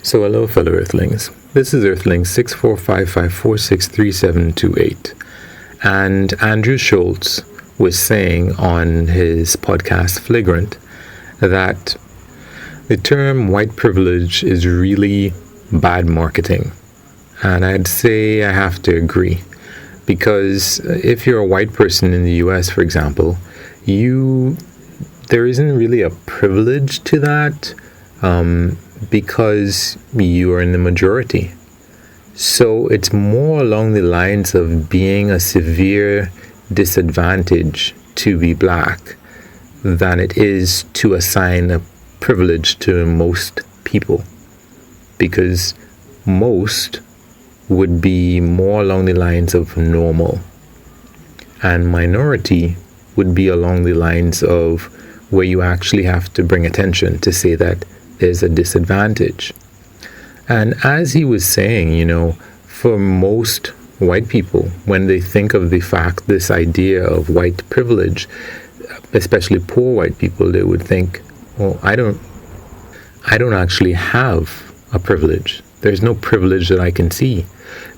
So hello fellow Earthlings, this is Earthling 6455463728, and Andrew Schulz was saying on his podcast Flagrant that the term white privilege is really bad marketing, and I'd say I have to agree, because if you're a white person in the US, for example, there isn't really a privilege to that, because you are in the majority. So it's more along the lines of being a severe disadvantage to be black than it is to assign a privilege to most people, because most would be more along the lines of normal, and minority would be along the lines of where you actually have to bring attention to say that there's a disadvantage. And as he was saying, for most white people, when they think of this idea of white privilege, especially poor white people, they would think, well, I don't actually have a privilege. There's no privilege that I can see.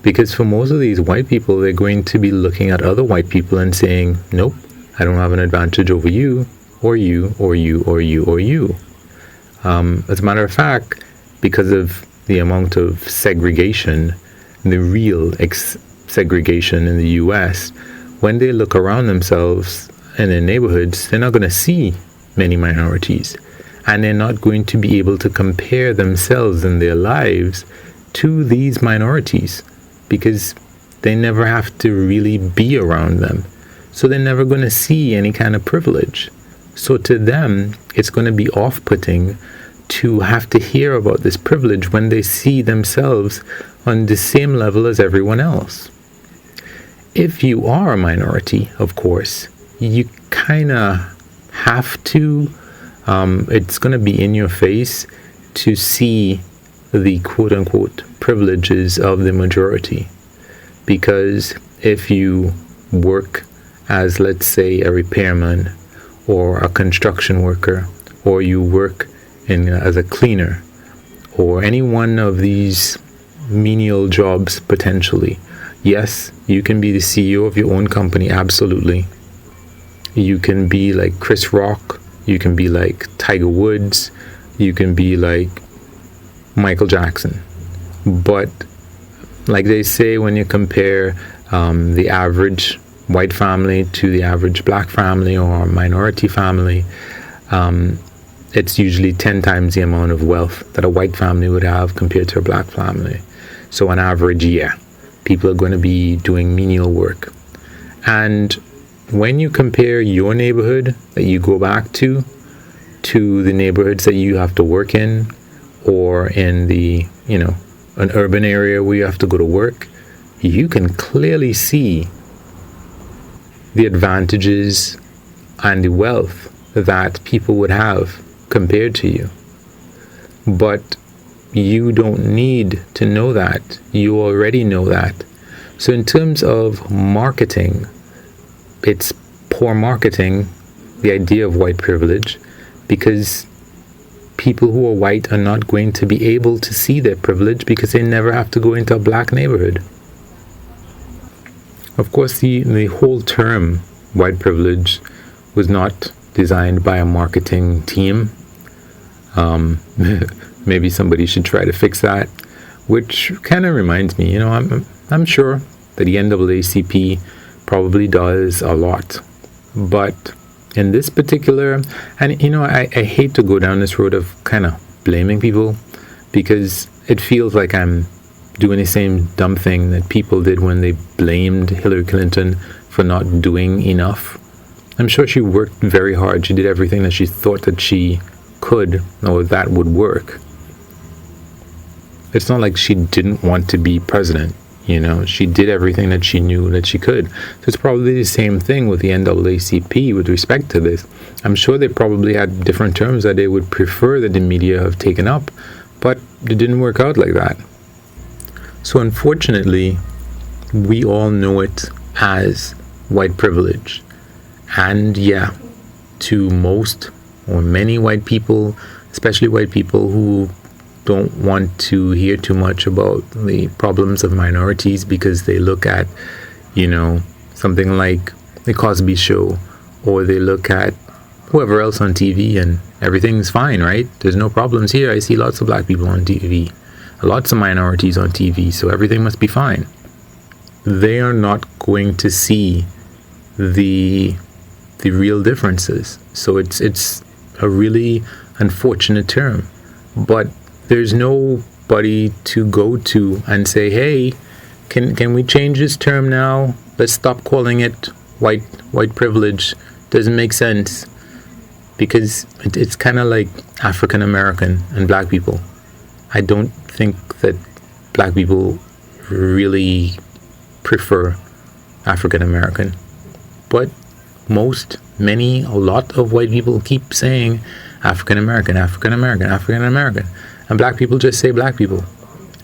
Because for most of these white people, they're going to be looking at other white people and saying, nope, I don't have an advantage over you, or you, or you, or you, or you. As a matter of fact, because of the amount of segregation, the real segregation in the US, when they look around themselves in their neighborhoods, they're not going to see many minorities, and they're not going to be able to compare themselves in their lives to these minorities, because they never have to really be around them. So they're never going to see any kind of privilege. So to them, it's going to be off-putting to have to hear about this privilege when they see themselves on the same level as everyone else. If you are a minority, of course, you kind of have to, it's going to be in your face to see the quote-unquote privileges of the majority. Because if you work as, let's say, a repairman, or a construction worker, or you work as a cleaner, or any one of these menial jobs potentially, yes, you can be the CEO of your own company, absolutely. You can be like Chris Rock, you can be like Tiger Woods, you can be like Michael Jackson. But like they say, when you compare the average white family to the average black family or minority family, it's usually 10 times the amount of wealth that a white family would have compared to a black family. So on average, people are going to be doing menial work. And when you compare your neighborhood that you go back to the neighborhoods that you have to work in, or in the, an urban area where you have to go to work, you can clearly see the advantages and the wealth that people would have compared to you. But you don't need to know that. You already know that. So in terms of marketing, it's poor marketing, the idea of white privilege, because people who are white are not going to be able to see their privilege because they never have to go into a black neighborhood. Of course, the whole term white privilege was not designed by a marketing team. Maybe somebody should try to fix that, which kind of reminds me, I'm sure that the NAACP probably does a lot, but in this particular, and I hate to go down this road of kind of blaming people, because it feels like I'm doing the same dumb thing that people did when they blamed Hillary Clinton for not doing enough. I'm sure she worked very hard. She did everything that she thought that she could, or that would work. It's not like she didn't want to be president. She did everything that she knew that she could. So it's probably the same thing with the NAACP with respect to this. I'm sure they probably had different terms that they would prefer that the media have taken up, but it didn't work out like that. So unfortunately, we all know it as white privilege. And to most or many white people, especially white people who don't want to hear too much about the problems of minorities because they look at, something like The Cosby Show, or they look at whoever else on TV and everything's fine, right? There's no problems here. I see lots of black people on TV, lots of minorities on TV, so everything must be fine. They are not going to see the real differences. So it's a really unfortunate term, but there's nobody to go to and say, hey, can we change this term now? Let's stop calling it white privilege. Doesn't make sense, because it's kind of like African American and black people. I don't think that black people really prefer African American, but a lot of white people keep saying African American, African American, African American, and black people just say black people.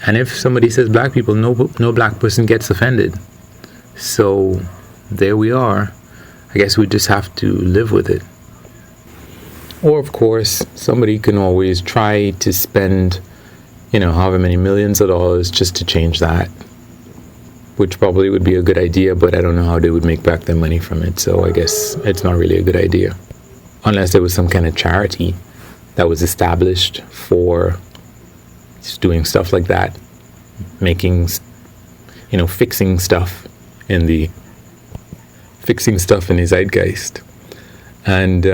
And if somebody says black people, no black person gets offended. So there we are. I guess we just have to live with it. Or of course, somebody can always try to spend, however many millions of dollars just to change that, which probably would be a good idea, but I don't know how they would make back their money from it. So I guess it's not really a good idea. Unless there was some kind of charity that was established for just doing stuff like that, making, fixing stuff in the zeitgeist. And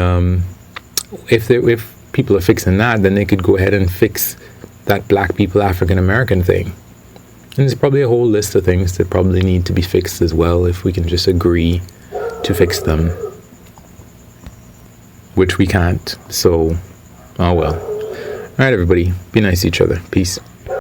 if people are fixing that, then they could go ahead and fix that black people African American thing. And there's probably a whole list of things that probably need to be fixed as well, if we can just agree to fix them, which we can't. So, oh well. All right, everybody, be nice to each other. Peace.